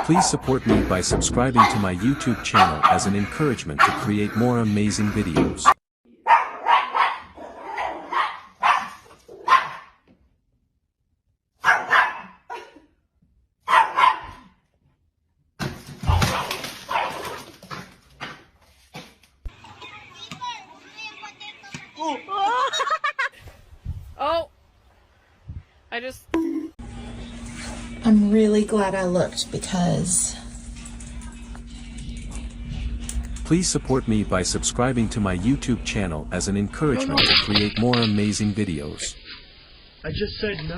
Please support me by subscribing to my YouTube channel as an encouragement to create more amazing videos. Oh! I'm really glad I looked because... Please support me by subscribing to my YouTube channel as an encouragement to create more amazing videos. I just said no.